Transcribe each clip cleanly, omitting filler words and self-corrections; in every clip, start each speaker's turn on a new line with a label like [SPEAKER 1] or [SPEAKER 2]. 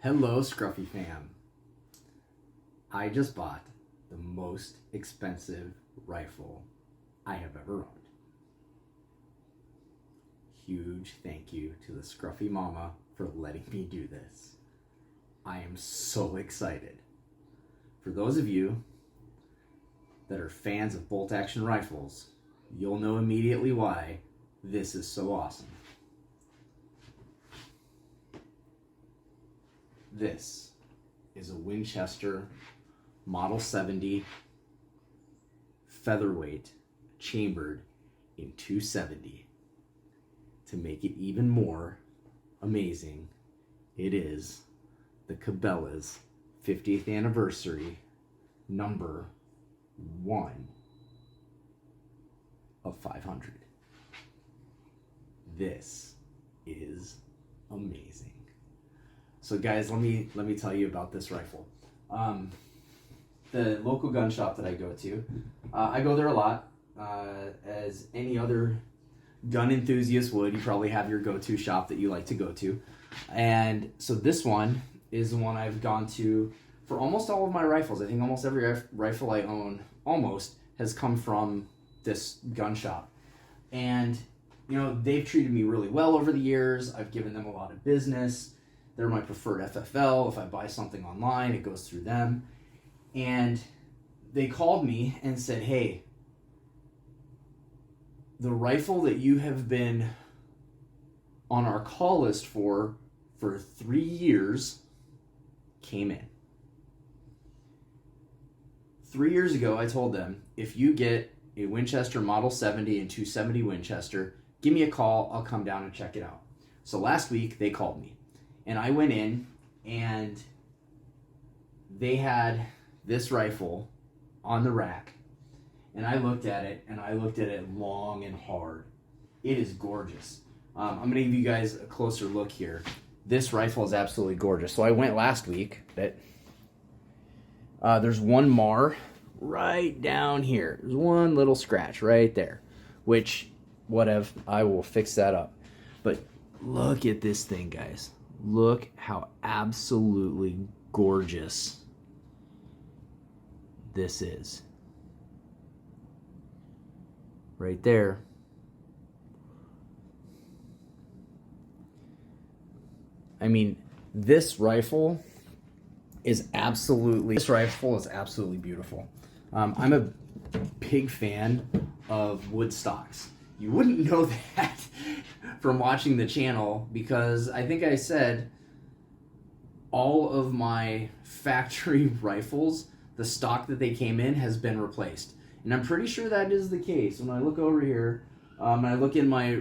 [SPEAKER 1] Hello, Scruffy fam. I just bought the most expensive rifle I have ever owned. Huge thank you to the Scruffy Mama for letting me do this. I am so excited. For those of you that are fans of bolt action rifles, you'll know immediately why this is so awesome. This is a Winchester Model 70 Featherweight chambered in 270. To make it even more amazing, it is the Cabelas 50th anniversary number 1 of 500. This is amazing. So guys, let me tell you about this rifle. The local gun shop that I go to, I go there a lot. As any other gun enthusiast would, you probably have your go-to shop that you like to go to. And so this one is the one I've gone to for almost all of my rifles. I think almost every rifle I own almost has come from this gun shop. And you know, they've treated me really well over the years. I've given them a lot of business. They're my preferred FFL. If I buy something online, it goes through them. And they called me and said, hey, the rifle that you have been on our call list for 3 years came in. 3 years ago, I told them, if you get a Winchester Model 70 and 270 Winchester, give me a call. I'll come down and check it out. So last week, they called me. And I went in, and they had this rifle on the rack. And I looked at it, and I looked at it long and hard. It is gorgeous. I'm going to give you guys a closer look here. This rifle is absolutely gorgeous. So I went last week. There's one mar right down here. There's one little scratch right there, which, whatever, I will fix that up. But look at this thing, guys. Look how absolutely gorgeous this is. Right there. I mean, this rifle is absolutely beautiful. I'm a big fan of wood stocks. You wouldn't know that from watching the channel, because I think I said all of my factory rifles, the stock that they came in has been replaced. And I'm pretty sure that is the case. When I look over here, and I look in my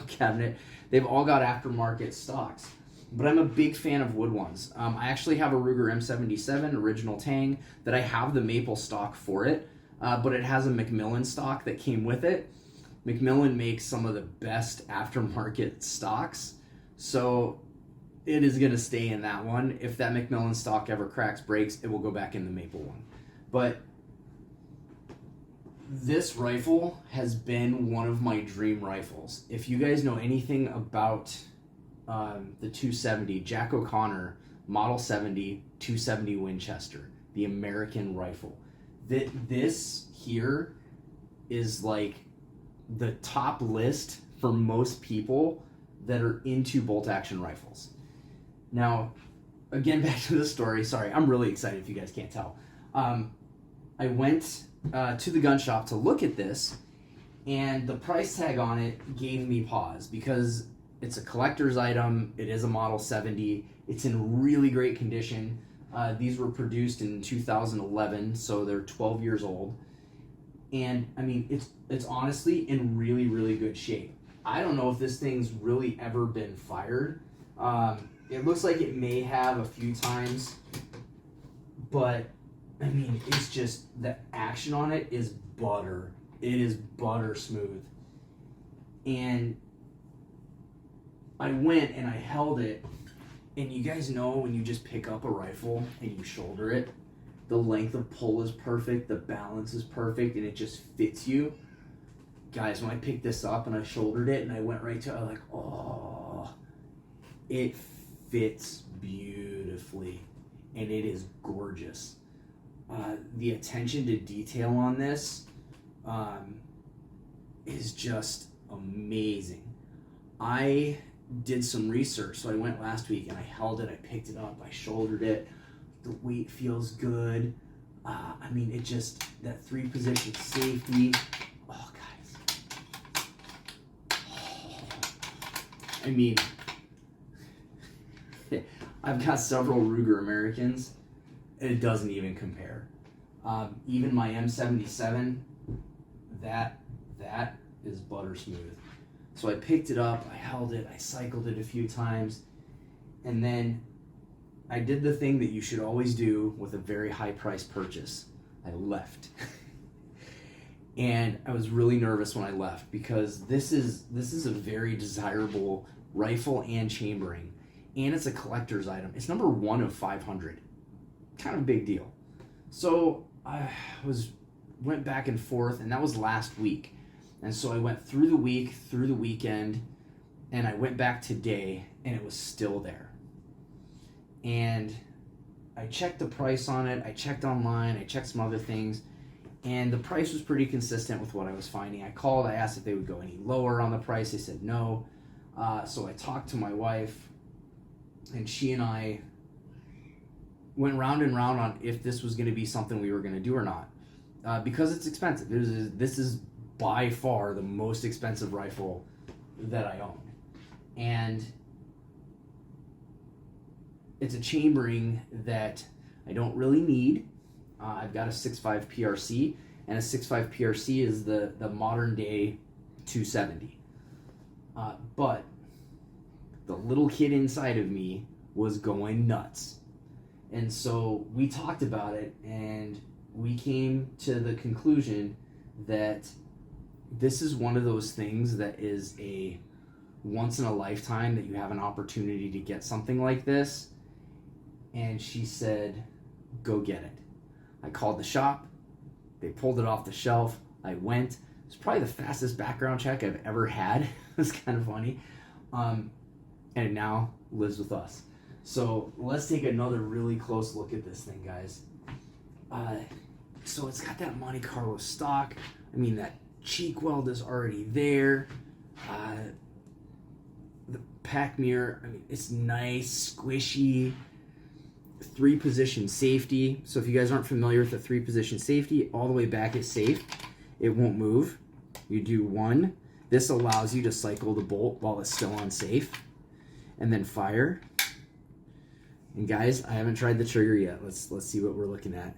[SPEAKER 1] cabinet, they've all got aftermarket stocks. But I'm a big fan of wood ones. I actually have a Ruger M77 original Tang that I have the maple stock for it, but it has a Macmillan stock that came with it. Macmillan makes some of the best aftermarket stocks, so it is going to stay in that one. If that Macmillan stock ever cracks, breaks, it will go back in the maple one. But this rifle has been one of my dream rifles. If you guys know anything about the 270, Jack O'Connor, Model 70, 270 Winchester, the American rifle, this here is like the top list for most people that are into bolt action rifles. Now, again, back to the story. Sorry, I'm really excited if you guys can't tell. I went to the gun shop to look at this, and the price tag on it gave me pause because it's a collector's item. It is a Model 70. It's in really great condition. These were produced in 2011, so they're 12 years old. And I mean, it's honestly in really, really good shape. I don't know if this thing's really ever been fired. It looks like it may have a few times, but I mean, it's just, the action on it is butter. It is butter smooth. And I went and I held it, and you guys know when you just pick up a rifle and you shoulder it, the length of pull is perfect, the balance is perfect, and it just fits you. Guys, when I picked this up and I shouldered it and I went right to it, I was like, oh, it fits beautifully. beautifully, and it is gorgeous. The attention to detail on this is just amazing. I did some research, so I went last week and I held it, I picked it up, I shouldered it. The weight feels good. I mean, it just, that 3-position safety. Oh, guys. Oh. I mean, I've got several Ruger Americans, and it doesn't even compare. Even my M77, that is butter smooth. So I picked it up, I held it, I cycled it a few times, and then I did the thing that you should always do with a very high price purchase. I left. And I was really nervous when I left because this is a very desirable rifle and chambering, and it's a collector's item. It's number 1 of 500. Kind of a big deal. So I went back and forth, and that was last week. And so I went through the week, through the weekend, and I went back today, and it was still there. And I checked the price on it, I checked online, I checked some other things, and the price was pretty consistent with what I was finding. I called, I asked if they would go any lower on the price. They said no. So I talked to my wife, and she and I went round and round on if this was going to be something we were going to do or not. Because it's expensive. This is by far the most expensive rifle that I own. And it's a chambering that I don't really need. I've got a 6.5 PRC, and a 6.5 PRC is the modern day 270. But the little kid inside of me was going nuts. And so we talked about it, and we came to the conclusion that this is one of those things that is a once in a lifetime that you have an opportunity to get something like this. And she said, go get it. I called the shop. They pulled it off the shelf. I went. It's probably the fastest background check I've ever had. It's kind of funny. And it now lives with us. So let's take another really close look at this thing, guys. So it's got that Monte Carlo stock. I mean, that cheek weld is already there. The pack mirror, I mean, it's nice, squishy. 3-position safety. So if you guys aren't familiar with the 3-position safety, all the way back is safe. It won't move. You do 1. This allows you to cycle the bolt while it's still unsafe. And then fire. And guys, I haven't tried the trigger yet. Let's see what we're looking at.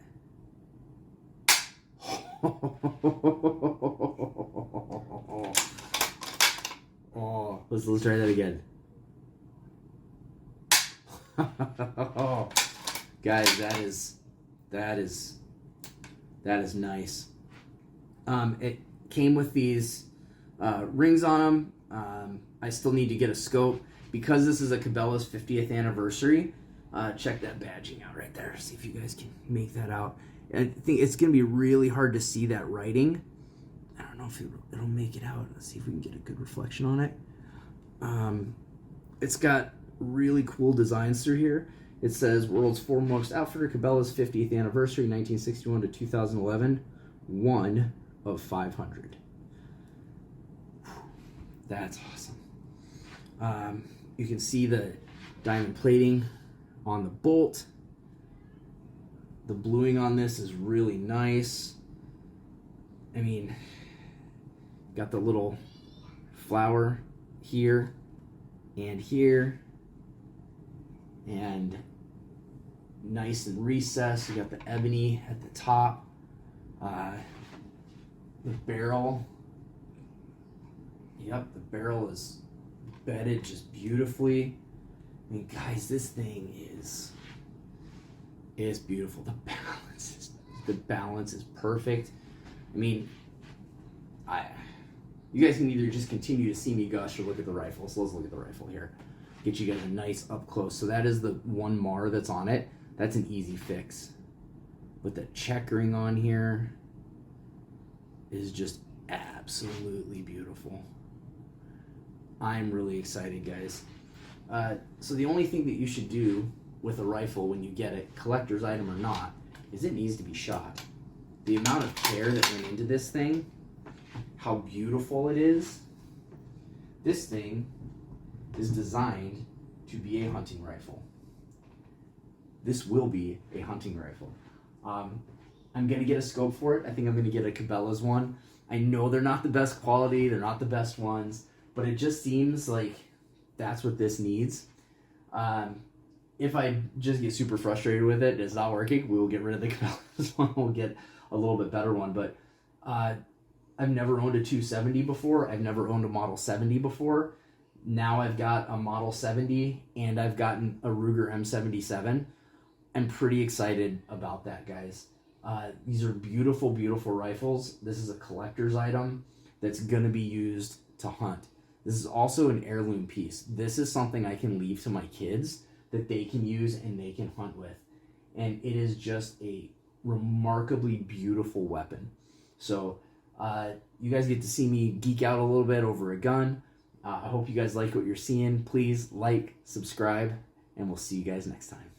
[SPEAKER 1] Oh, let's try that again. Guys, that is nice. It came with these rings on them. I still need to get a scope because this is a Cabelas 50th anniversary. Check that badging out right there. See if you guys can make that out. I think it's going to be really hard to see that writing. I don't know if it'll make it out. Let's see if we can get a good reflection on it. It's got really cool designs through here. It says world's foremost outfitter, Cabelas 50th anniversary, 1961 to 2011, 1 of 500. That's awesome. You can see the diamond plating on the bolt. The bluing on this is really nice. I mean, got the little flower here and here, and nice and recessed. You got the ebony at the top. The barrel. Yep, the barrel is bedded just beautifully. I mean, guys, this thing is beautiful. The balance is perfect. I mean, you guys can either just continue to see me gush or look at the rifle. So let's look at the rifle here. Get you guys a nice up close. So that is the one mar that's on it. That's an easy fix. But the checkering on here is just absolutely beautiful. I'm really excited, guys. So the only thing that you should do with a rifle when you get it, collector's item or not, is it needs to be shot. The amount of care that went into this thing, how beautiful it is. This thing is designed to be a hunting rifle. This will be a hunting rifle. I'm going to get a scope for it. I think I'm going to get a Cabelas one. I know they're not the best quality, they're not the best ones, but it just seems like that's what this needs. If I just get super frustrated with it, it's not working, we will get rid of the Cabelas one. We'll get a little bit better one. But I've never owned a 270 before. I've never owned a Model 70 before. Now I've got a Model 70 and I've gotten a Ruger M77. I'm pretty excited about that, guys. These are beautiful, beautiful rifles. This is a collector's item that's going to be used to hunt. This is also an heirloom piece. This is something I can leave to my kids that they can use and they can hunt with. And it is just a remarkably beautiful weapon. So you guys get to see me geek out a little bit over a gun. I hope you guys like what you're seeing. Please like, subscribe, and we'll see you guys next time.